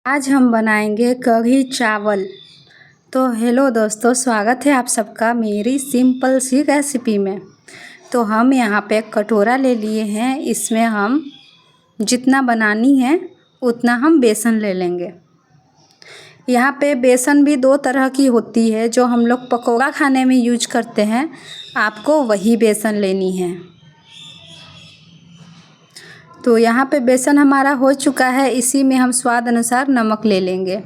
आज हम बनाएंगे कढ़ी चावल। तो हेलो दोस्तों, स्वागत है आप सबका मेरी सिंपल सी रेसिपी में। तो हम यहाँ पे एक कटोरा ले लिए हैं। इसमें हम जितना बनानी है उतना हम बेसन ले लेंगे। यहाँ पे बेसन भी दो तरह की होती है, जो हम लोग पकौड़ा खाने में यूज करते हैं, आपको वही बेसन लेनी है। तो यहाँ पे बेसन हमारा हो चुका है। इसी में हम स्वाद अनुसार नमक ले लेंगे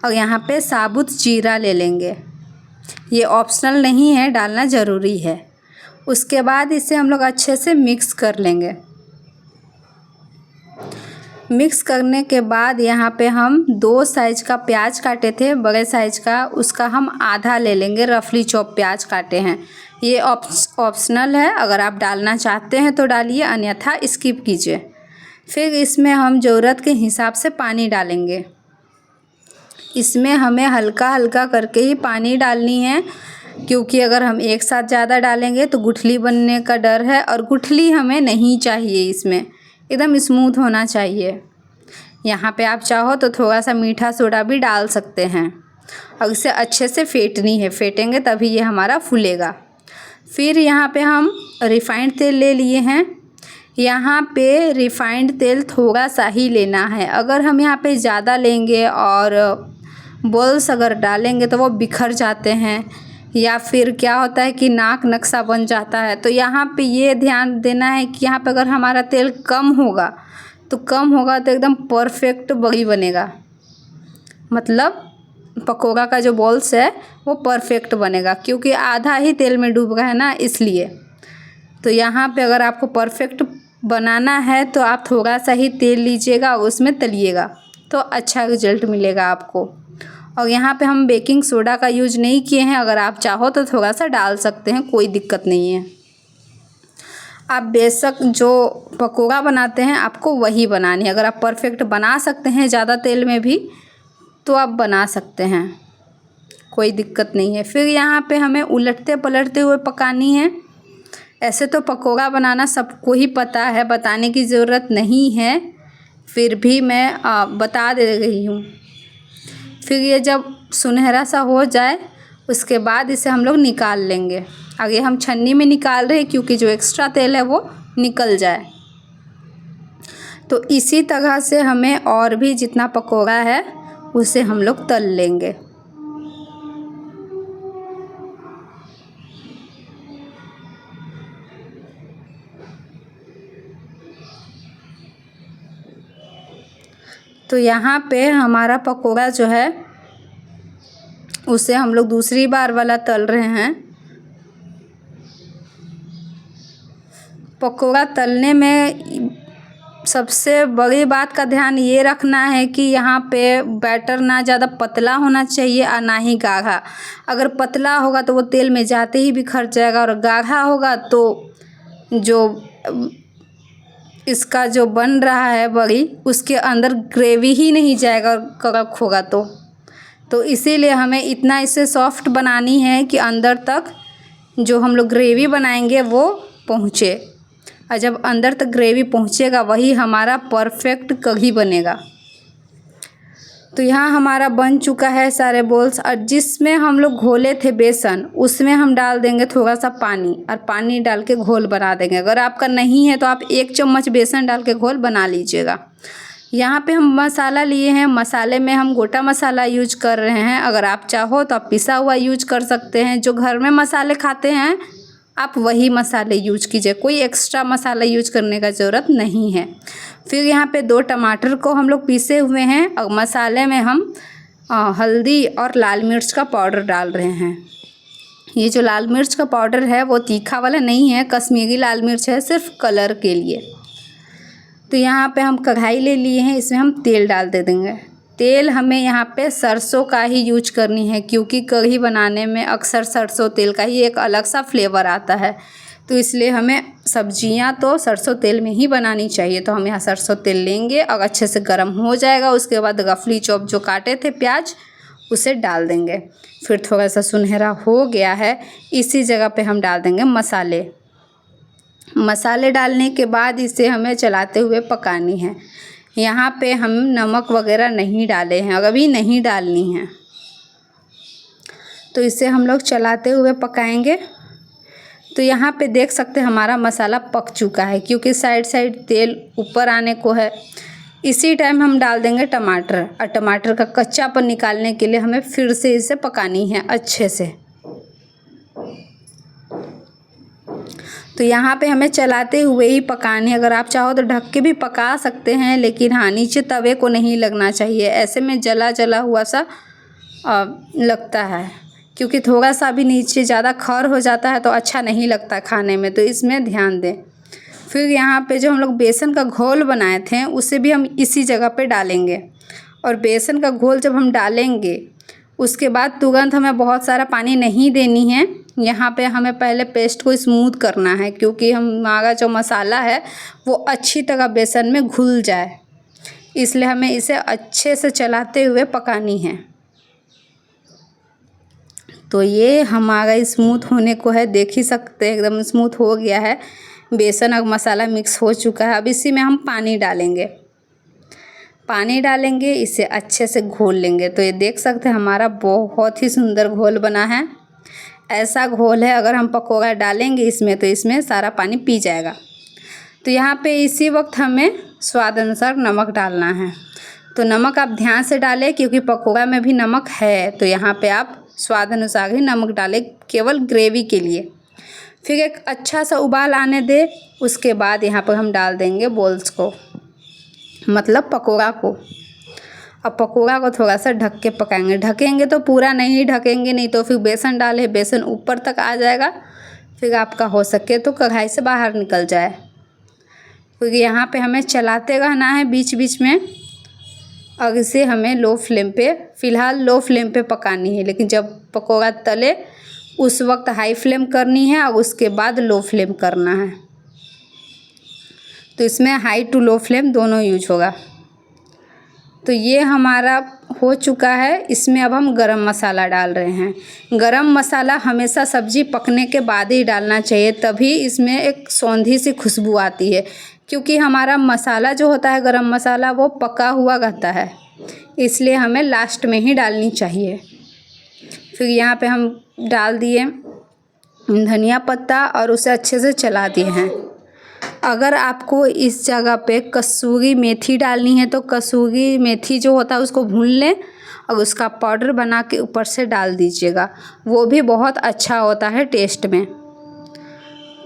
और यहाँ पे साबुत जीरा ले लेंगे। ये ऑप्शनल नहीं है, डालना ज़रूरी है। उसके बाद इसे हम लोग अच्छे से मिक्स कर लेंगे। मिक्स करने के बाद यहाँ पे हम 2 साइज का प्याज काटे थे, बड़े साइज का, उसका हम आधा ले लेंगे। रफली चॉप प्याज काटे हैं। ये ऑप्शनल है, अगर आप डालना चाहते हैं तो डालिए, अन्यथा स्किप कीजिए। फिर इसमें हम ज़रूरत के हिसाब से पानी डालेंगे। इसमें हमें हल्का हल्का करके ही पानी डालनी है, क्योंकि अगर हम एक साथ ज़्यादा डालेंगे तो गुठली बनने का डर है, और गुठली हमें नहीं चाहिए। इसमें एकदम स्मूथ होना चाहिए। यहाँ पे आप चाहो तो थोड़ा सा मीठा सोडा भी डाल सकते हैं, और इसे अच्छे से फेंटनी है। फेंटेंगे तभी ये हमारा फूलेगा। फिर यहाँ पे हम रिफाइंड तेल ले लिए हैं। यहाँ पे रिफाइंड तेल थोड़ा सा ही लेना है। अगर हम यहाँ पे ज़्यादा लेंगे और बॉल्स अगर डालेंगे तो वो बिखर जाते हैं, या फिर क्या होता है कि नाक नक्शा बन जाता है। तो यहाँ पे ये ध्यान देना है कि यहाँ पे अगर हमारा तेल कम होगा तो एकदम परफेक्ट बड़ी बनेगा। मतलब पकौड़ा का जो बॉल्स है वो परफेक्ट बनेगा, क्योंकि आधा ही तेल में डूब गया है ना, इसलिए। तो यहाँ पे अगर आपको परफेक्ट बनाना है तो आप थोड़ा सा ही तेल लीजिएगा और उसमें तलिएगा, तो अच्छा रिजल्ट मिलेगा आपको। और यहाँ पे हम बेकिंग सोडा का यूज नहीं किए हैं। अगर आप चाहो तो थोड़ा सा डाल सकते हैं, कोई दिक्कत नहीं है। आप बेशक जो पकौड़ा बनाते हैं आपको वही बनानी है। अगर आप परफेक्ट बना सकते हैं ज़्यादा तेल में भी तो आप बना सकते हैं, कोई दिक्कत नहीं है। फिर यहाँ पे हमें उलटते पलटते हुए पकानी है। ऐसे तो पकौड़ा बनाना सबको ही पता है, बताने की ज़रूरत नहीं है, फिर भी मैं बता दे रही हूँ। फिर ये जब सुनहरा सा हो जाए उसके बाद इसे हम लोग निकाल लेंगे। आगे हम छन्नी में निकाल रहे हैं, क्योंकि जो एक्स्ट्रा तेल है वो निकल जाए। तो इसी तरह से हमें और भी जितना पकौड़ा है उसे हम लोग तल लेंगे। तो यहाँ पे हमारा पकौड़ा जो है उसे हम लोग दूसरी बार वाला तल रहे हैं। पकौड़ा तलने में सबसे बड़ी बात का ध्यान ये रखना है कि यहाँ पे बैटर ना ज़्यादा पतला होना चाहिए और ना ही गाढ़ा। अगर पतला होगा तो वो तेल में जाते ही बिखर जाएगा, और गाढ़ा होगा तो जो इसका जो बन रहा है बड़ी, उसके अंदर ग्रेवी ही नहीं जाएगा और कड़क होगा। तो इसीलिए हमें इतना इसे सॉफ्ट बनानी है कि अंदर तक जो हम लोग ग्रेवी बनाएंगे वो पहुँचे, और जब अंदर तक ग्रेवी पहुँचेगा वही हमारा परफेक्ट कढ़ी बनेगा। तो यहाँ हमारा बन चुका है सारे बॉल्स, और जिसमें हम लोग घोले थे बेसन उसमें हम डाल देंगे थोड़ा सा पानी, और पानी डाल के घोल बना देंगे। अगर आपका नहीं है तो आप 1 चम्मच बेसन डाल के घोल बना लीजिएगा। यहाँ पे हम मसाला लिए हैं। मसाले में हम गोटा मसाला यूज कर रहे हैं। अगर आप चाहो तो आप पिसा हुआ यूज कर सकते हैं। जो घर में मसाले खाते हैं आप वही मसाले यूज कीजिए, कोई एक्स्ट्रा मसाला यूज करने का ज़रूरत नहीं है। फिर यहाँ पे 2 टमाटर को हम लोग पीसे हुए हैं, और मसाले में हम हल्दी और लाल मिर्च का पाउडर डाल रहे हैं। ये जो लाल मिर्च का पाउडर है वो तीखा वाला नहीं है, कश्मीरी लाल मिर्च है, सिर्फ कलर के लिए। तो यहाँ पे हम कढ़ाई ले लिए हैं, इसमें हम तेल डाल दे देंगे। तेल हमें यहाँ पे सरसों का ही यूज करनी है, क्योंकि कढ़ी बनाने में अक्सर सरसों तेल का ही एक अलग सा फ्लेवर आता है। तो इसलिए हमें सब्जियां तो सरसों तेल में ही बनानी चाहिए। तो हम यहाँ सरसों तेल लेंगे और अच्छे से गर्म हो जाएगा। उसके बाद रफली चॉप जो काटे थे प्याज उसे डाल देंगे। फिर थोड़ा सा सुनहरा हो गया है, इसी जगह पे हम डाल देंगे मसाले डालने के बाद इसे हमें चलाते हुए पकानी है। यहाँ पे हम नमक वगैरह नहीं डाले हैं, अभी नहीं डालनी है। तो इसे हम लोग चलाते हुए पकाएंगे। तो यहाँ पे देख सकते हैं हमारा मसाला पक चुका है, क्योंकि साइड साइड तेल ऊपर आने को है। इसी टाइम हम डाल देंगे टमाटर, और टमाटर का कच्चापन निकालने के लिए हमें फिर से इसे पकानी है अच्छे से। तो यहाँ पे हमें चलाते हुए ही पकानी है। अगर आप चाहो तो ढक के भी पका सकते हैं, लेकिन हाँ, नीचे तवे को नहीं लगना चाहिए। ऐसे में जला जला हुआ सा लगता है, क्योंकि थोड़ा सा भी नीचे ज़्यादा खर हो जाता है तो अच्छा नहीं लगता खाने में, तो इसमें ध्यान दें। फिर यहाँ पे जो हम लोग बेसन का घोल बनाए थे उसे भी हम इसी जगह पे डालेंगे। और बेसन का घोल जब हम डालेंगे उसके बाद तुरंत हमें बहुत सारा पानी नहीं देनी है। यहाँ पे हमें पहले पेस्ट को स्मूथ करना है, क्योंकि हमारा जो मसाला है वो अच्छी तरह बेसन में घुल जाए, इसलिए हमें इसे अच्छे से चलाते हुए पकानी है। तो ये हमारा स्मूथ होने को है, देख ही सकते हैं एकदम स्मूथ हो गया है। बेसन और मसाला मिक्स हो चुका है। अब इसी में हम पानी डालेंगे, इसे अच्छे से घोल लेंगे। तो ये देख सकते हैं हमारा बहुत ही सुंदर घोल बना है। ऐसा घोल है, अगर हम पकौड़ा डालेंगे इसमें तो इसमें सारा पानी पी जाएगा। तो यहाँ पे इसी वक्त हमें स्वाद अनुसार नमक डालना है। तो नमक आप ध्यान से डालें, क्योंकि पकौड़ा में भी नमक है। तो यहाँ पे आप स्वाद अनुसार ही नमक डालें, केवल ग्रेवी के लिए। फिर एक अच्छा सा उबाल आने दे, उसके बाद यहाँ पर हम डाल देंगे बॉल्स को, मतलब पकौड़ा को। अब पकौड़ा को थोड़ा सा ढक के पकाएंगे। ढकेंगे तो पूरा नहीं ढकेंगे, नहीं तो फिर बेसन डाले बेसन ऊपर तक आ जाएगा, फिर आपका हो सके तो कढ़ाई से बाहर निकल जाए। क्योंकि यहाँ पे हमें चलाते रहना है बीच बीच में, और इसे हमें लो फ्लेम पे, फ़िलहाल लो फ्लेम पे पकानी है। लेकिन जब पकौड़ा तले उस वक्त हाई फ्लेम करनी है, और उसके बाद लो फ्लेम करना है। तो इसमें हाई टू लो फ्लेम दोनों यूज होगा। तो ये हमारा हो चुका है। इसमें अब हम गरम मसाला डाल रहे हैं। गरम मसाला हमेशा सब्ज़ी पकने के बाद ही डालना चाहिए, तभी इसमें एक सौंधी सी खुशबू आती है। क्योंकि हमारा मसाला जो होता है गरम मसाला, वो पका हुआ रहता है, इसलिए हमें लास्ट में ही डालनी चाहिए। फिर यहाँ पे हम डाल दिए धनिया पत्ता और उसे अच्छे से चला दिए हैं। अगर आपको इस जगह पे कसूरी मेथी डालनी है तो कसूरी मेथी जो होता है उसको भून लें और उसका पाउडर बना के ऊपर से डाल दीजिएगा, वो भी बहुत अच्छा होता है टेस्ट में।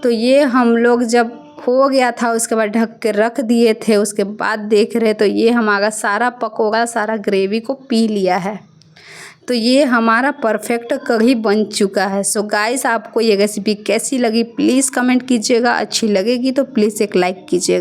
तो ये हम लोग जब हो गया था उसके बाद ढक के रख दिए थे, उसके बाद देख रहे तो ये हमारा सारा पकौड़ा सारा ग्रेवी को पी लिया है। तो ये हमारा परफेक्ट कढ़ी बन चुका है। सो गाइस, आपको ये रेसिपी कैसी लगी प्लीज़ कमेंट कीजिएगा। अच्छी लगेगी तो प्लीज़ एक लाइक कीजिएगा।